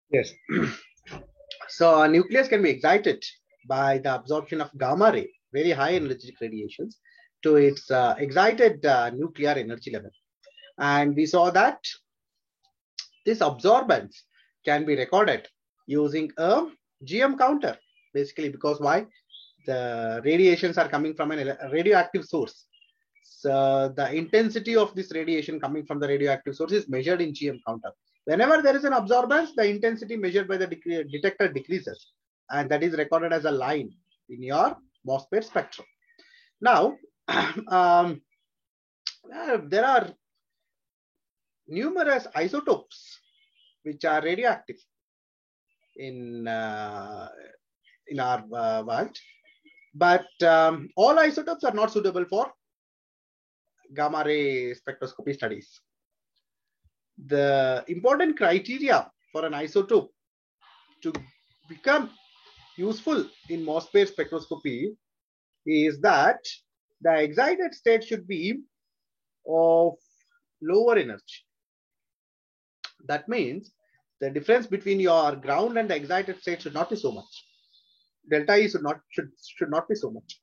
Yes. So a nucleus can be excited by the absorption of gamma ray, very high energetic radiations, to its excited nuclear energy level. And we saw that this absorbance can be recorded using a GM counter, basically because why? The radiations are coming from a radioactive source. So the intensity of this radiation coming from the radioactive source is measured in GM counter. Whenever there is an absorbance, the intensity measured by the detector decreases, and that is recorded as a line in your MOSFET spectrum. Now, there are numerous isotopes which are radioactive in our world, but all isotopes are not suitable for gamma ray spectroscopy studies. The important criteria for an isotope to become useful in MOSFET spectroscopy is that the excited state should be of lower energy. That means the difference between your ground and the excited state should not be so much. Delta E should not be so much.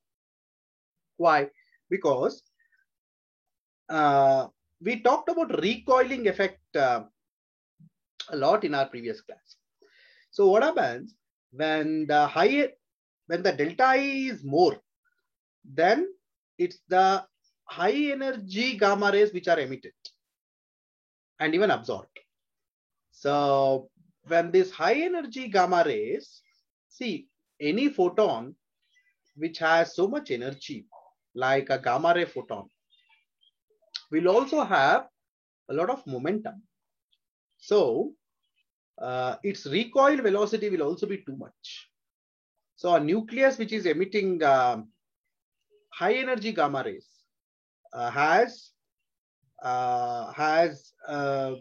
Why? Because we talked about recoiling effect a lot in our previous class. So what happens when the delta E is more, then it's the high energy gamma rays which are emitted and even absorbed. So when these high energy gamma rays, see, any photon which has so much energy like a gamma ray photon will also have a lot of momentum. So its recoil velocity will also be too much. So a nucleus which is emitting high energy gamma rays has a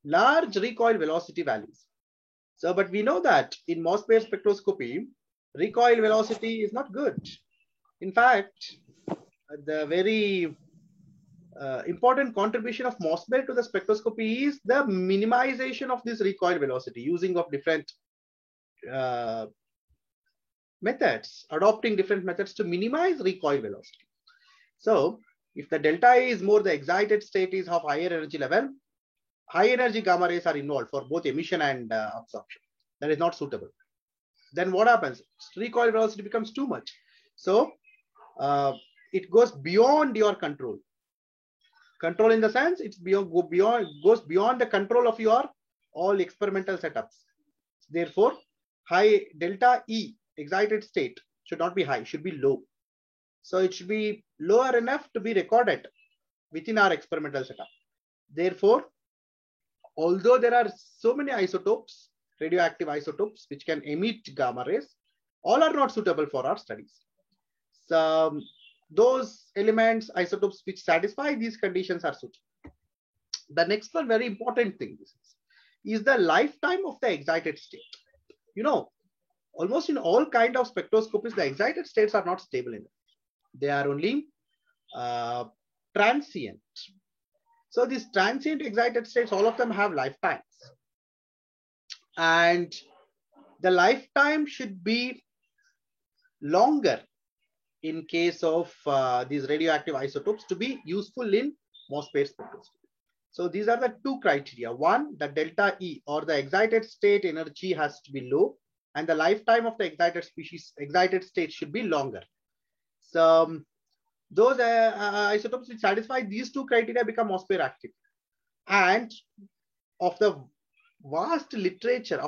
large recoil velocity values. So, but we know that in MOSFET spectroscopy, recoil velocity is not good. In fact, the very important contribution of MOSFET to the spectroscopy is the minimization of this recoil velocity using of different methods, adopting different methods to minimize recoil velocity. So if the delta E is more, the excited state is of higher energy level, high energy gamma rays are involved for both emission and absorption. That is not suitable. Then what happens? Recoil velocity becomes too much. So it goes beyond your control. Control in the sense it's goes beyond the control of your all experimental setups. Therefore, high delta E excited state should not be high, should be low. So it should be lower enough to be recorded within our experimental setup. Therefore, although there are so many isotopes, radioactive isotopes, which can emit gamma rays, all are not suitable for our studies. So those elements, isotopes which satisfy these conditions are suitable. The next one, very important thing is the lifetime of the excited state. You know, almost in all kind of spectroscopies, the excited states are not stable enough. They are only transient. So these transient excited states, all of them have lifetimes. And the lifetime should be longer in case of these radioactive isotopes to be useful in MOSFET spectroscopy. So these are the two criteria. One, the delta E or the excited state energy has to be low, and the lifetime of the excited state should be longer. So those isotopes which satisfy these two criteria become MOSFET active. And of the vast literature,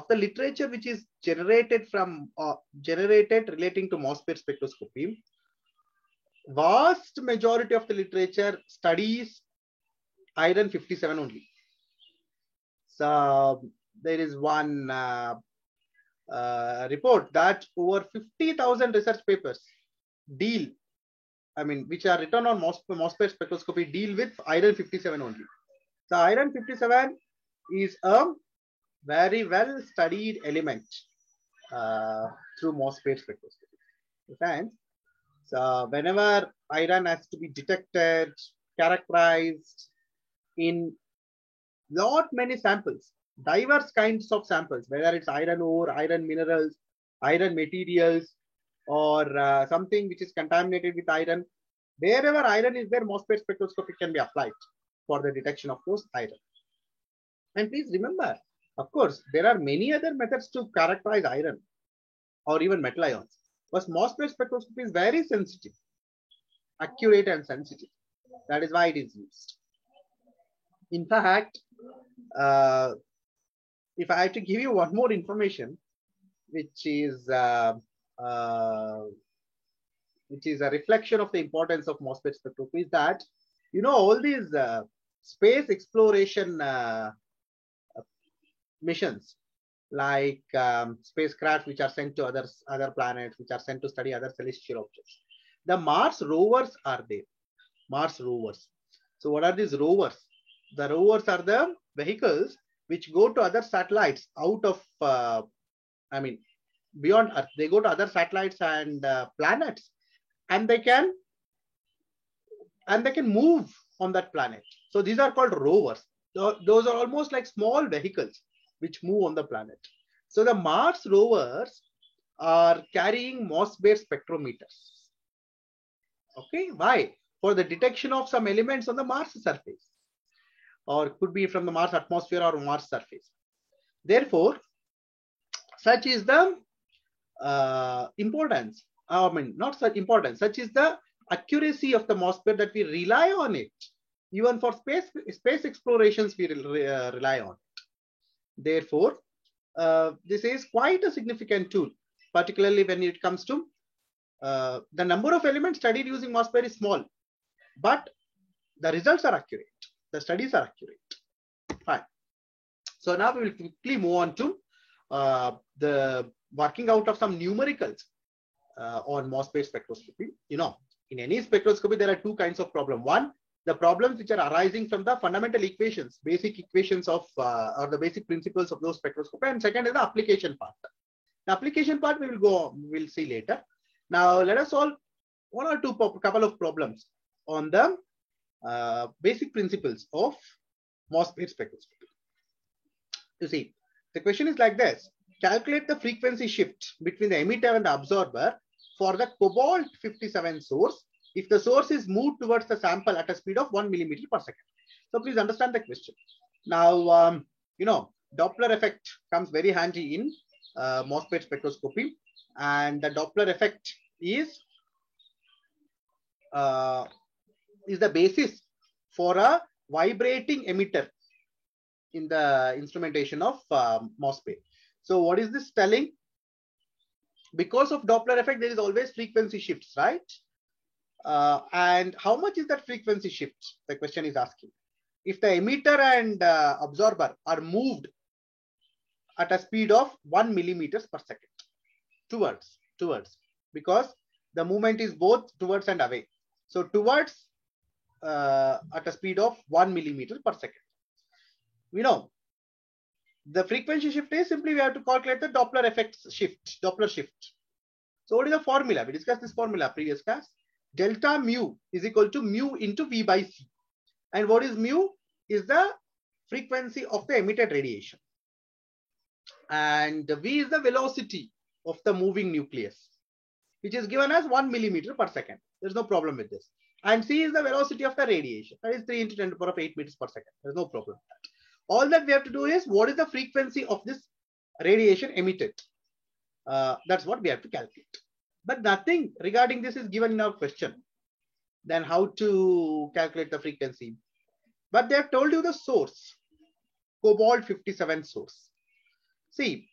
which is generated from relating to MOSFET spectroscopy, vast majority of the literature studies iron 57 only. So there is one report that over 50,000 research papers which are written on MOSFET spectroscopy deal with iron 57 only. So iron 57 is a very well studied element through MOSFET spectroscopy. And so whenever iron has to be detected, characterized in many samples, diverse kinds of samples, whether it's iron ore, iron minerals, iron materials, or something which is contaminated with iron. Wherever iron is there, MOSFET spectroscopy can be applied for the detection of those iron. And please remember, of course, there are many other methods to characterize iron or even metal ions. But MOSFET spectroscopy is very sensitive, accurate and sensitive. That is why it is used. In fact, if I have to give you one more information, which is a reflection of the importance of MOSFET spectroscopy, is that, you know, all these space exploration missions, like spacecraft which are sent to other planets, which are sent to study other celestial objects. The Mars rovers are there. Mars rovers. So what are these rovers? The rovers are the vehicles which go to other satellites out of, beyond Earth. They go to other satellites and planets, and they can move on that planet. So these are called rovers. So those are almost like small vehicles which move on the planet. So the Mars rovers are carrying MOSFET spectrometers. Okay, why? For the detection of some elements on the Mars surface, or could be from the Mars atmosphere or Mars surface. Therefore, such is the importance. Not such importance. Such is the accuracy of the MOSFET that we rely on it. Even for space explorations, we rely on it. Therefore, this is quite a significant tool, particularly when it comes to the number of elements studied using MOSFET is small, but the results are accurate. The studies are accurate. Fine. So now we will quickly move on to the working out of some numericals on MOSFET spectroscopy. You know, in any spectroscopy, there are two kinds of problem. One, the problems which are arising from the fundamental equations, basic equations of or the basic principles of those spectroscopy. And second is the application part. The application part we'll see later. Now let us solve one or two couple of problems on the basic principles of MOSFET spectroscopy. You see, the question is like this: calculate the frequency shift between the emitter and the absorber for the cobalt 57 source if the source is moved towards the sample at a speed of 1 millimeter per second. So please understand the question. Now, you know, Doppler effect comes very handy in MOSFET spectroscopy, and the Doppler effect is the basis for a vibrating emitter in the instrumentation of MOSFET. So what is this telling? Because of Doppler effect, there is always frequency shifts, right? And how much is that frequency shift? The question is asking. If the emitter and absorber are moved at a speed of 1 millimeters per second towards, because the movement is both towards and away. So towards at a speed of 1 millimeter per second. We know the frequency shift is simply we have to calculate the Doppler effect shift, Doppler shift. So what is the formula? We discussed this formula previous class. Delta mu is equal to mu into V by C. And what is mu? Is the frequency of the emitted radiation. And V is the velocity of the moving nucleus, which is given as 1 millimeter per second. There's no problem with this. And C is the velocity of the radiation. That is 3 into 10 to the power of 8 meters per second. There's no problem with that. All that we have to do is what is the frequency of this radiation emitted. That's what we have to calculate. But nothing regarding this is given in our question. Then how to calculate the frequency? But they have told you the source, cobalt 57 source. See,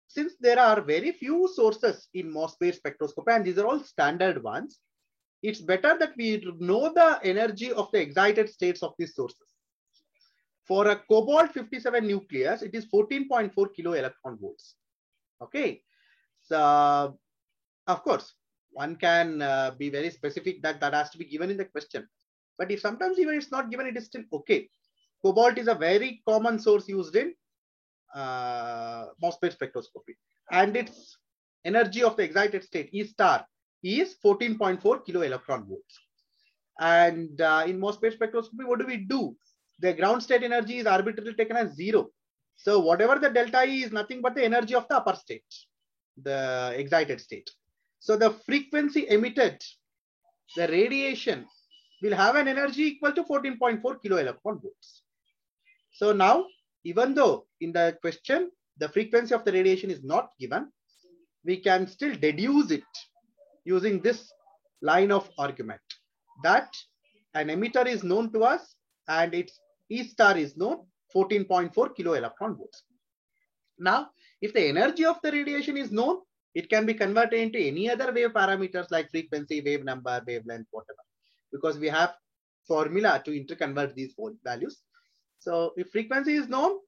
since there are very few sources in MOSFET spectroscopy, and these are all standard ones, it's better that we know the energy of the excited states of these sources. For a cobalt 57 nucleus, it is 14.4 kilo electron volts. Okay. So, of course, one can be very specific that has to be given in the question. But if sometimes even it's not given, it is still okay. Cobalt is a very common source used in MOSFET spectroscopy. And its energy of the excited state, E star, is 14.4 kilo electron volts. And in MOSFET spectroscopy, what do we do? the ground state energy is arbitrarily taken as 0. So whatever the delta E is nothing but the energy of the upper state, the excited state. So the frequency emitted, the radiation, will have an energy equal to 14.4 kilo electron volts. So now, even though in the question, the frequency of the radiation is not given, we can still deduce it using this line of argument that an emitter is known to us and its E star is known 14.4 kilo electron volts. Now, if the energy of the radiation is known, it can be converted into any other wave parameters like frequency, wave number, wavelength, whatever, because we have formula to interconvert these values. So if frequency is known,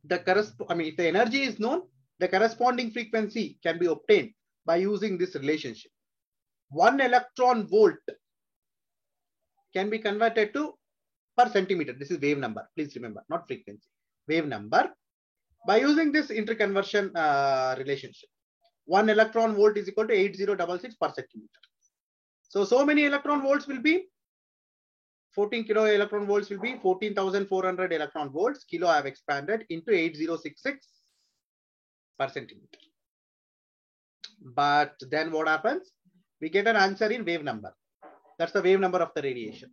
if the energy is known, the corresponding frequency can be obtained by using this relationship. 1 electron volt can be converted to per centimeter. This is wave number. Please remember, not frequency. Wave number by using this interconversion relationship. 1 electron volt is equal to 8066 per centimeter. So many electron volts will be 14 kilo electron volts will be 14,400 electron volts. Kilo I have expanded into 8066 per centimeter. But then what happens? We get an answer in wave number. That's the wave number of the radiation.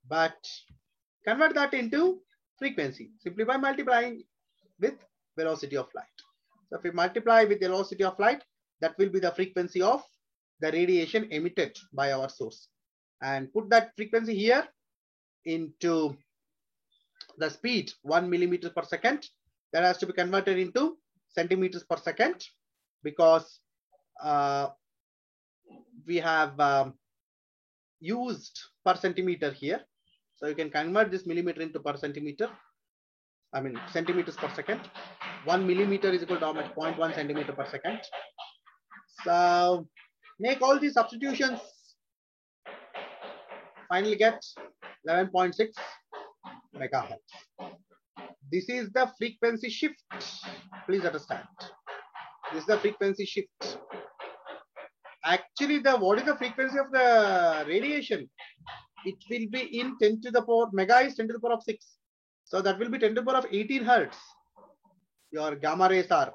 But convert that into frequency simply by multiplying with velocity of light. So if we multiply with the velocity of light, that will be the frequency of the radiation emitted by our source. And put that frequency here into the speed 1 millimeter per second. That has to be converted into centimeters per second because we have used per centimeter here. So you can convert this millimeter into per centimeter. Centimeters per second. 1 millimeter is equal to how much? 0.1 centimeter per second. So make all these substitutions. Finally get 11.6 megahertz. This is the frequency shift. Please understand. This is the frequency shift. Actually, what is the frequency of the radiation? It will be in 10 to the power, mega is 10 to the power of 6. So that will be 10 to the power of 18 hertz. Your gamma rays are.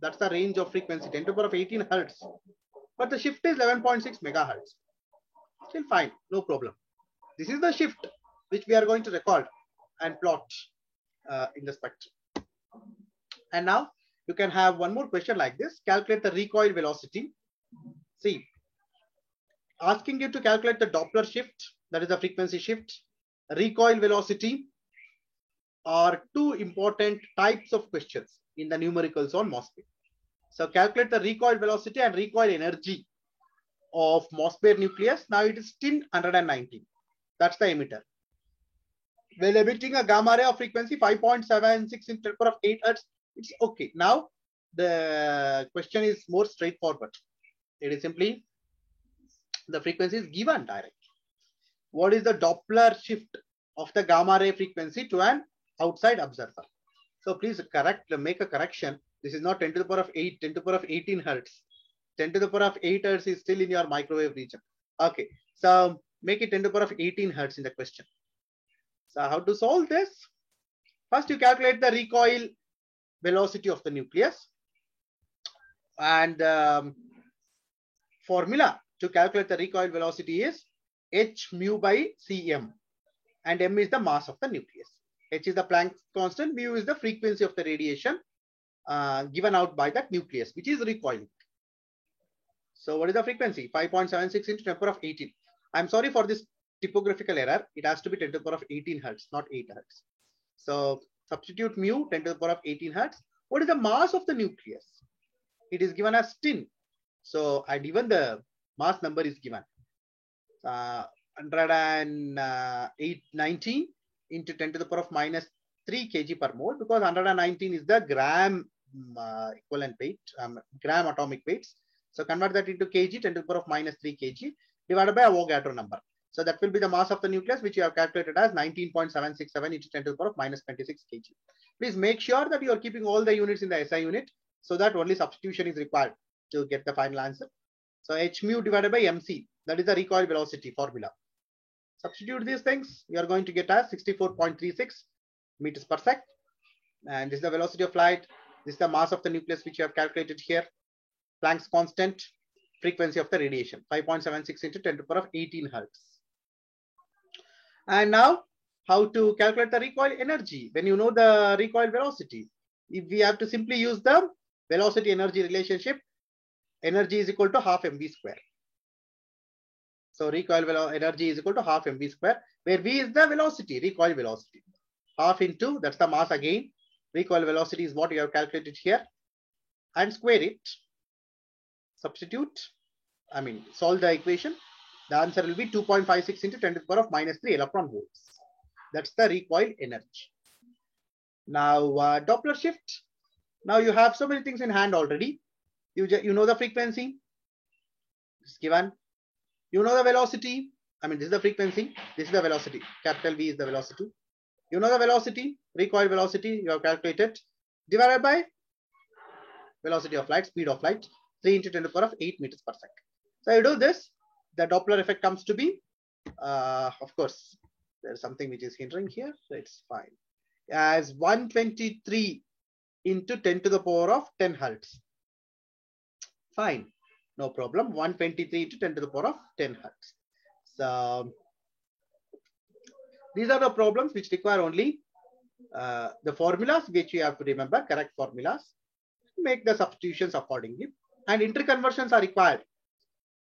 That's the range of frequency, 10 to the power of 18 hertz. But the shift is 11.6 megahertz. Still fine, no problem. This is the shift which we are going to record and plot in the spectrum. And now you can have one more question like this. Calculate the recoil velocity. See, asking you to calculate the Doppler shift, that is the frequency shift, recoil velocity are two important types of questions in the numericals on MOSFET. So calculate the recoil velocity and recoil energy of MOSFET nucleus. Now it is still 119. That's the emitter. When emitting a gamma ray of frequency 5.76 in 10 to the power of 8 hertz, it's okay. Now the question is more straightforward. It is simply the frequency is given directly. What is the Doppler shift of the gamma ray frequency to an outside observer? So please make a correction. This is not 10 to the power of 8, 10 to the power of 18 hertz. 10 to the power of 8 hertz is still in your microwave region. Okay, so make it 10 to the power of 18 hertz in the question. So how to solve this? First you calculate the recoil velocity of the nucleus. And formula to calculate the recoil velocity is h mu by cm. And m is the mass of the nucleus. H is the Planck's constant, mu is the frequency of the radiation given out by that nucleus, which is recoiling. So what is the frequency? 5.76 into 10 to the power of 18. I'm sorry for this typographical error. It has to be 10 to the power of 18 hertz, not 8 hertz. So substitute mu 10 to the power of 18 hertz. What is the mass of the nucleus? It is given as 10. So, and even the mass number is given. 119 into 10 to the power of minus 3 kg per mole, because 119 is the gram equivalent weight, gram atomic weights. So convert that into kg, 10 to the power of minus 3 kg divided by Avogadro number. So that will be the mass of the nucleus, which you have calculated as 19.767 into 10 to the power of minus 26 kg. Please make sure that you are keeping all the units in the SI unit so that only substitution is required to get the final answer. So h mu divided by mc, that is the recoil velocity formula. Substitute these things, you are going to get as 64.36 meters per sec. And this is the velocity of light. This is the mass of the nucleus which you have calculated here. Planck's constant, frequency of the radiation, 5.76 into 10 to the power of 18 hertz. And now, how to calculate the recoil energy when you know the recoil velocity? If we have to simply use the velocity energy relationship, energy is equal to half mv square. So recoil energy is equal to half mv square, where v is the velocity, recoil velocity. Half into, that's the mass again. Recoil velocity is what you have calculated here. And square it. Substitute. Solve the equation. The answer will be 2.56 into 10 to the power of -3 electron volts. That's the recoil energy. Now, Doppler shift. Now you have so many things in hand already. You know the frequency. It's given. You know the velocity. This is the frequency. This is the velocity. Capital V is the velocity. You know the velocity, recoil velocity, you have calculated, divided by velocity of light, speed of light, 3 into 10 to the power of 8 meters per second. So you do this, the Doppler effect comes to be, of course, there's something which is hindering here, so it's fine, as 123 into 10 to the power of 10 hertz. Fine, no problem, 123 into 10 to the power of 10 hertz. So these are the problems which require only the formulas which you have to remember, correct formulas, make the substitutions accordingly. And interconversions are required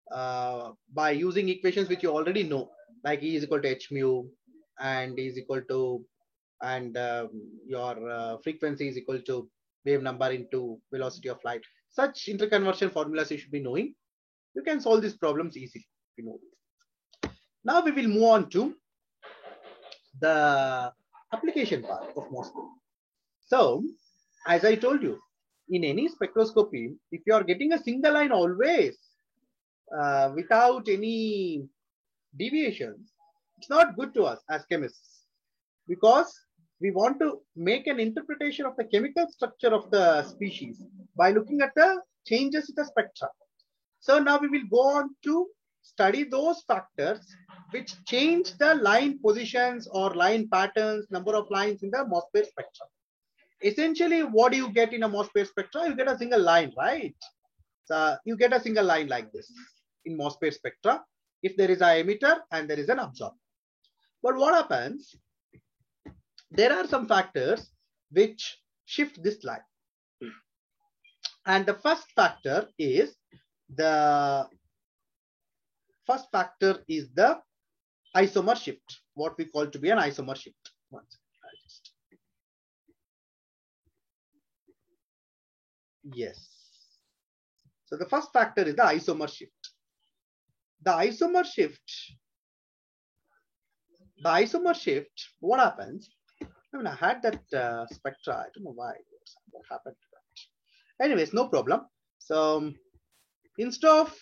by using equations which you already know, like E is equal to h mu and E is equal to, and your frequency is equal to wave number into velocity of light. Such interconversion formulas you should be knowing. You can solve these problems easily. You know this. Now we will move on to the application part of MOSFET. So, as I told you, in any spectroscopy, if you are getting a single line always without any deviations, it's not good to us as chemists, because we want to make an interpretation of the chemical structure of the species by looking at the changes in the spectra. So now we will go on to study those factors which change the line positions or line patterns, number of lines in the MOSFET spectrum. Essentially, what do you get in a MOSFET spectra? You get a single line, right? So you get a single line like this in MOSFET spectra if there is an emitter and there is an absorber. But what happens? There are some factors which shift this line. And the first factor is the isomer shift, what we call to be an isomer shift. Yes. So the first factor is the isomer shift. The isomer shift, what happens? I had that spectra. I don't know why. What happened to that? Anyways, no problem. So instead of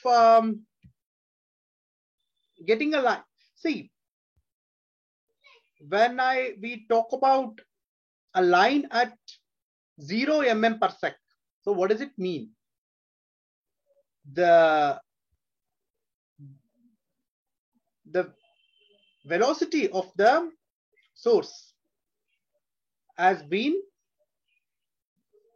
getting a line, see, when we talk about a line at 0 mm per sec, so what does it mean? The velocity of the source has been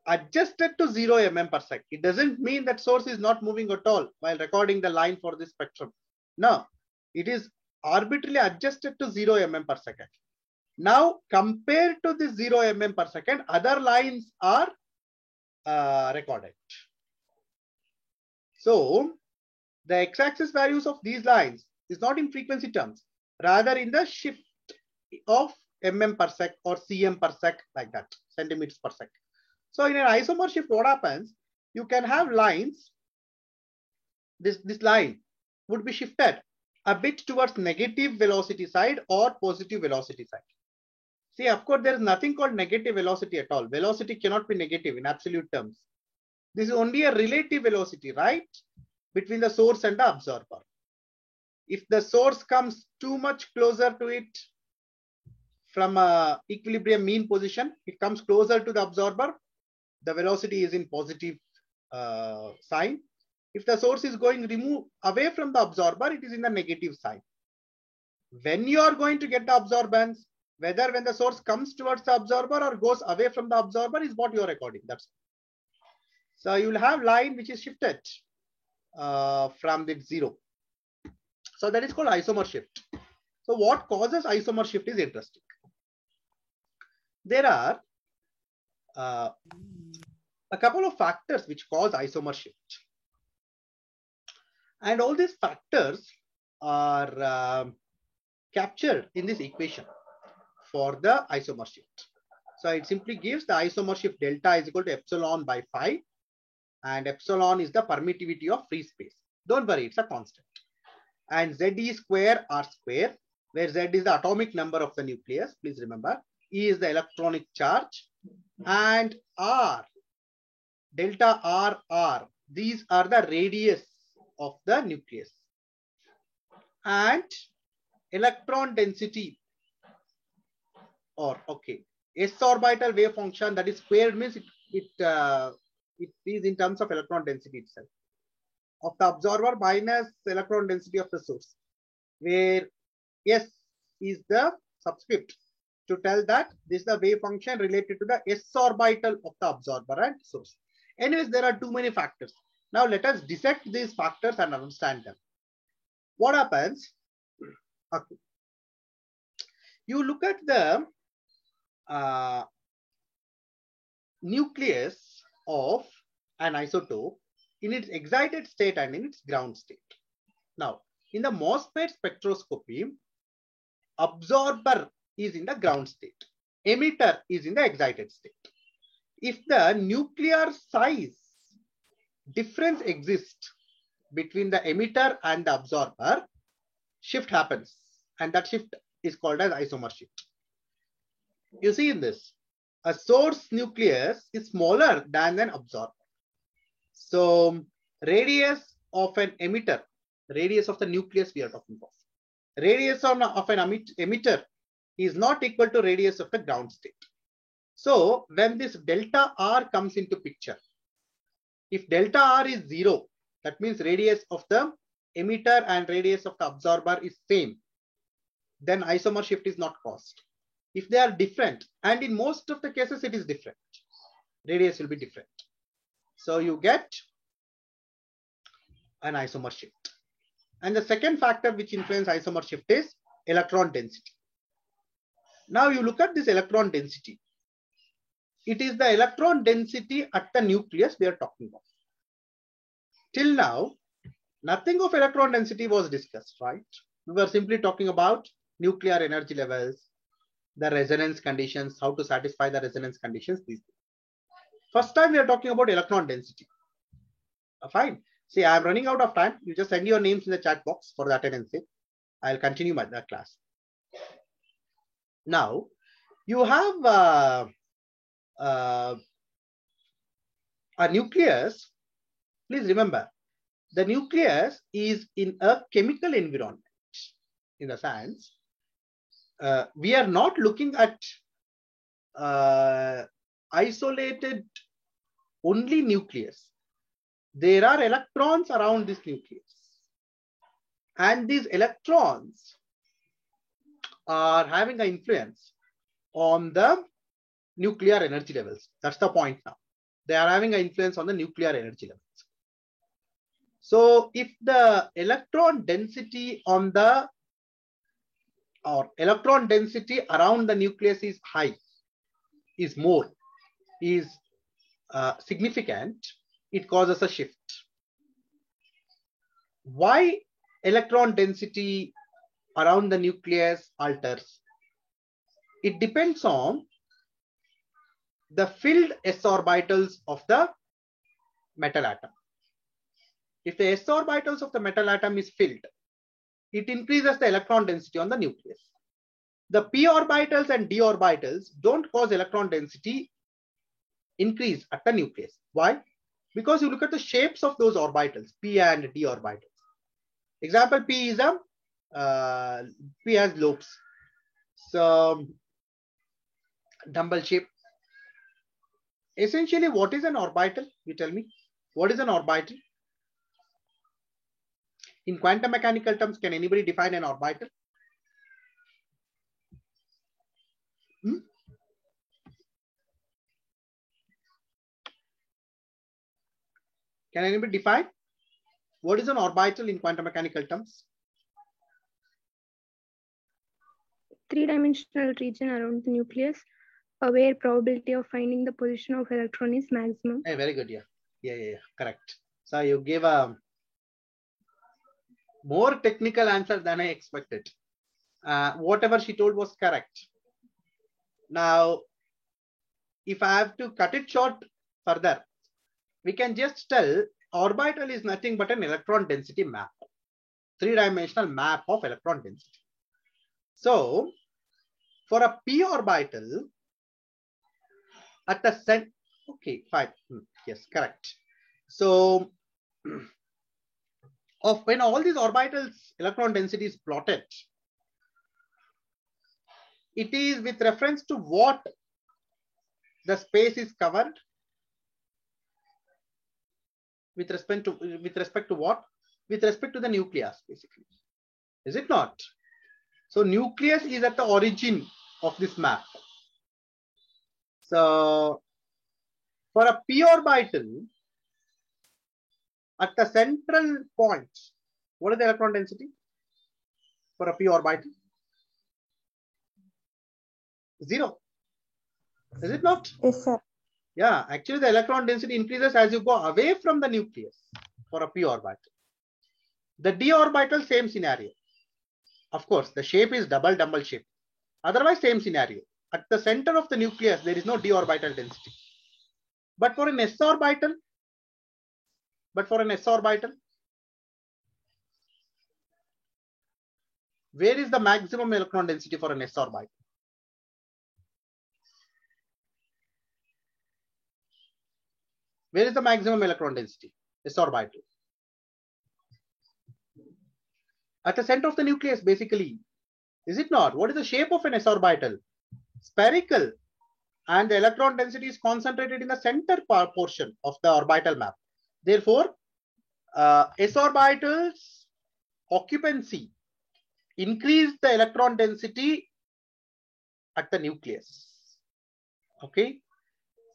adjusted to 0 mm per sec. It doesn't mean that source is not moving at all while recording the line for this spectrum. No, it is arbitrarily adjusted to 0 mm per second. Now, compared to this 0 mm per second, other lines are recorded. So, the x-axis values of these lines is not in frequency terms, rather in the shift of mm per sec or cm per sec, like that, centimeters per sec. So, in an isomer shift, what happens? You can have lines. This line would be shifted a bit towards negative velocity side or positive velocity side. See, of course, there is nothing called negative velocity at all. Velocity cannot be negative in absolute terms. This is only a relative velocity, right? Between the source and the absorber. If the source comes too much closer to it from a equilibrium mean position, it comes closer to the absorber, the velocity is in positive sign. If the source is going remove away from the absorber, it is in the negative sign. when you are going to get the absorbance, whether when the source comes towards the absorber or goes away from the absorber is what you are recording. That's so you will have line which is shifted from the 0. So that is called isomer shift. So what causes isomer shift is interesting. There are a couple of factors which cause isomer shift. And all these factors are captured in this equation for the isomer shift. So it simply gives the isomer shift delta is equal to epsilon by phi, and epsilon is the permittivity of free space. Don't worry, it's a constant. And Z is square R square, where Z is the atomic number of the nucleus. Please remember, E is the electronic charge, and R, delta R, R, these are the radius of the nucleus. And electron density, or okay, s orbital wave function, that is squared, means it is in terms of electron density itself of the absorber minus electron density of the source, where S is the subscript to tell that this is the wave function related to the s orbital of the absorber and source. Anyways, there are too many factors. Now let us dissect these factors and understand them. What happens? Okay. You look at the nucleus of an isotope in its excited state and in its ground state. Now, in the MOSFET spectroscopy, absorber is in the ground state, emitter is in the excited state. If the nuclear size difference exists between the emitter and the absorber, shift happens, and that shift is called as isomer shift. You see in this, a source nucleus is smaller than an absorber. So radius of an emitter, radius of the nucleus we are talking about, radius of an emitter is not equal to radius of the ground state. So when this delta R comes into picture, if delta R is 0, that means radius of the emitter and radius of the absorber is same, then isomer shift is not caused. If they are different, and in most of the cases it is different, radius will be different. So you get an isomer shift. And the second factor which influences isomer shift is electron density. Now you look at this electron density. It is the electron density at the nucleus we are talking about. Till now, nothing of electron density was discussed, right? We were simply talking about nuclear energy levels, the resonance conditions, how to satisfy the resonance conditions. These things. First time we are talking about electron density. Fine. See, I am running out of time. You just send your names in the chat box for the attendance. I'll continue my class. Now, you have a nucleus. Please remember, the nucleus is in a chemical environment. In the sense, we are not looking at isolated only nucleus. There are electrons around this nucleus, and these electrons are having an influence on the nuclear energy levels. That's the point now. They are having an influence on the nuclear energy levels. So if the electron density on the electron density around the nucleus is high, is more, is significant, it causes a shift. Why electron density around the nucleus alters? It depends on the filled s orbitals of the metal atom. If the s orbitals of the metal atom is filled, it increases the electron density on the nucleus. The p orbitals and d orbitals don't cause electron density increase at the nucleus. Why? Because you look at the shapes of those orbitals, p and d orbitals. Example, p is p has lobes. So dumbbell shape. Essentially, what is an orbital? You tell me. What is an orbital? In quantum mechanical terms, can anybody define an orbital? Hmm? Can anybody define what is an orbital in quantum mechanical terms? Three-dimensional region around the nucleus where probability of finding the position of electron is maximum. Hey, very good. Yeah. Correct. So you gave a more technical answer than I expected. Whatever she told was correct. Now, if I have to cut it short further, we can just tell orbital is nothing but an electron density map, three-dimensional map of electron density. So, for a p orbital at the center, okay, fine. Yes, correct. So, when all these orbitals electron density is plotted, it is with reference to what the space is covered. With respect to what? With respect to the nucleus, basically. Is it not? So nucleus is at the origin of this map. So for a p orbital, at the central point, what is the electron density for a p orbital? 0. Is it not? Yes, sir. Yeah, actually the electron density increases as you go away from the nucleus for a p orbital. The d orbital, same scenario. Of course, the shape is double shape. Otherwise, same scenario. At the center of the nucleus, there is no d orbital density. But for an s orbital, where is the maximum electron density for an s orbital? Where is the maximum electron density? S orbital. At the center of the nucleus, basically. Is it not? What is the shape of an s orbital? Spherical. And the electron density is concentrated in the center portion of the orbital map. Therefore, s orbital's occupancy increase the electron density at the nucleus. Okay.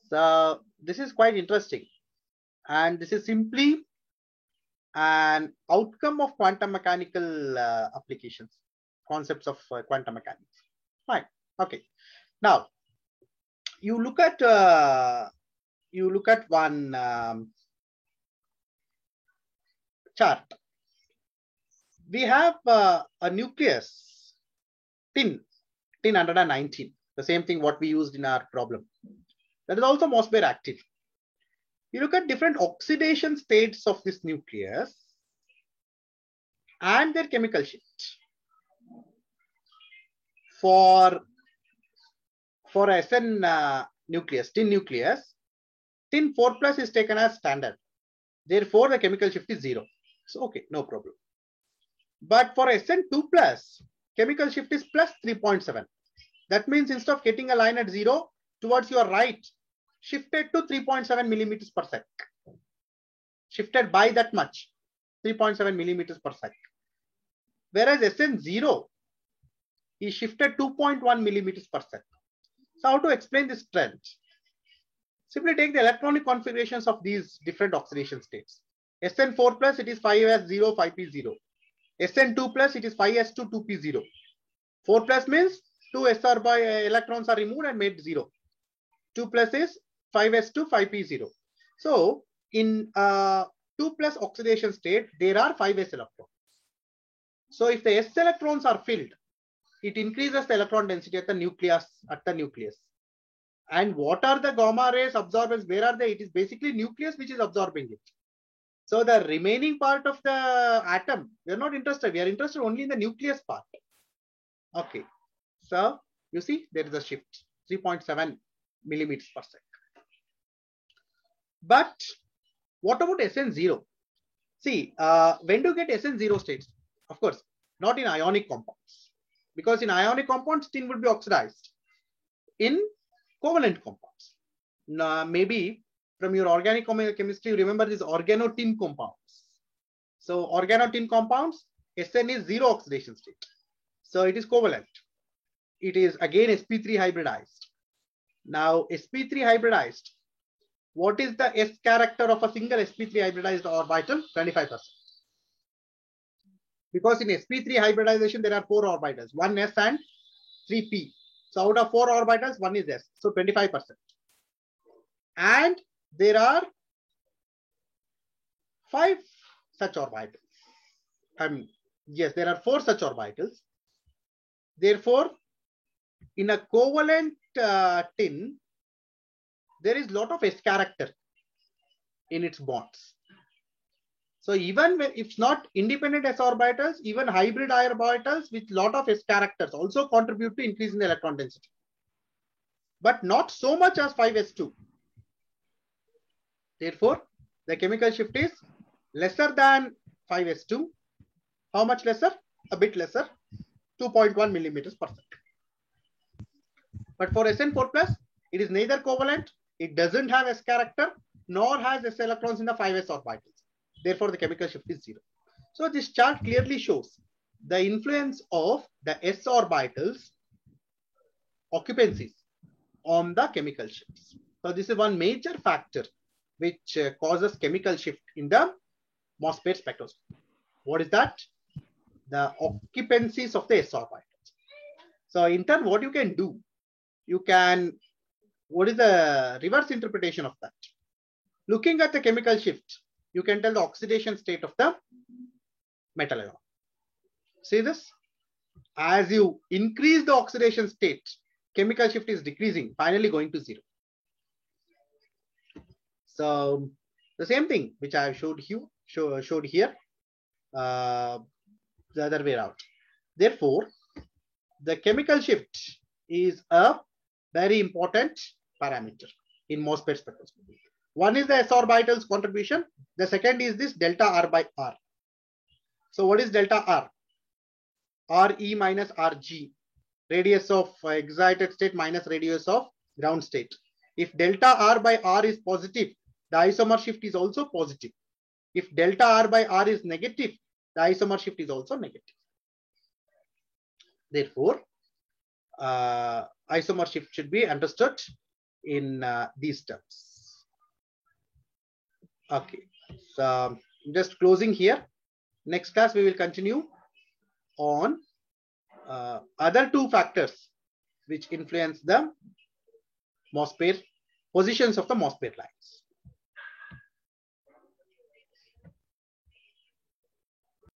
So this is quite interesting. And this is simply an outcome of quantum mechanical applications, concepts of quantum mechanics. Fine. Okay. Now, you look at one chart. We have a nucleus, tin 119, the same thing what we used in our problem. That is also MOSFET active. You look at different oxidation states of this nucleus and their chemical shift. For a SN nucleus, tin nucleus, tin 4+ is taken as standard. Therefore, the chemical shift is 0. So, okay, no problem. But for SN2+, chemical shift is plus 3.7. That means instead of getting a line at 0, towards your right, shifted to 3.7 millimeters per sec. Shifted by that much, 3.7 millimeters per sec. Whereas SN0 is shifted 2.1 millimeters per sec. So how to explain this trend? Simply take the electronic configurations of these different oxidation states. SN4+, it is 5s0, 5p0. SN2+, it is 5s2, 2p0. 4+ means 2 SR by electrons are removed and made 0. 2+ is 5s2, 5p0. So in 2+ oxidation state, there are 5s electrons. So if the s electrons are filled, it increases the electron density at the nucleus. And what are the gamma rays absorbers? Where are they? It is basically nucleus which is absorbing it. So the remaining part of the atom, we are not interested. We are interested only in the nucleus part. Okay. So you see there is a shift, 3.7 millimeters per sec. But what about SN0? See, when do you get SN0 states? Of course, not in ionic compounds. Because in ionic compounds, tin would be oxidized. In covalent compounds. Now, maybe from your organic chemistry, you remember these organotin compounds. So organotin compounds, SN is 0 oxidation state. So it is covalent. it is again sp3 hybridized. Now sp3 hybridized, what is the s character of a single sp3 hybridized orbital? 25%. Because in sp3 hybridization there are 4 orbitals, 1s and 3p. So out of 4 orbitals, 1 is s, so 25%. And there are 5 such orbitals. Yes, there are 4 such orbitals. Therefore, in a covalent tin, there is lot of s character in its bonds. So even when it's not independent s orbitals, even hybrid orbitals with lot of s characters also contribute to increase in the electron density, but not so much as 5s2. Therefore, the chemical shift is lesser than 5s2. How much lesser? A bit lesser, 2.1 millimeters per second. But for SN4 plus, it is neither covalent, it doesn't have s character, nor has s electrons in the 5s orbitals. Therefore, the chemical shift is 0. So this chart clearly shows the influence of the s orbitals occupancies on the chemical shifts. So this is one major factor which causes chemical shift in the MOSFET spectroscopy. What is that? The occupancies of the s orbitals. So in turn, what you can do, you can, what is the reverse interpretation of that? Looking at the chemical shift, you can tell the oxidation state of the metal ion. See this? As you increase the oxidation state, chemical shift is decreasing, finally going to 0. So the same thing which I have showed here, the other way around. Therefore, the chemical shift is a very important parameter in MOSFET spectroscopy. One is the s orbitals contribution. The second is this delta R by R. So what is delta R? RE minus RG, radius of excited state minus radius of ground state. If delta R by R is positive, the isomer shift is also positive. If delta R by R is negative, the isomer shift is also negative. Therefore, isomer shift should be understood in these terms. Okay, so just closing here. Next class we will continue on other 2 factors which influence the MOSFET positions of the MOSFET lines.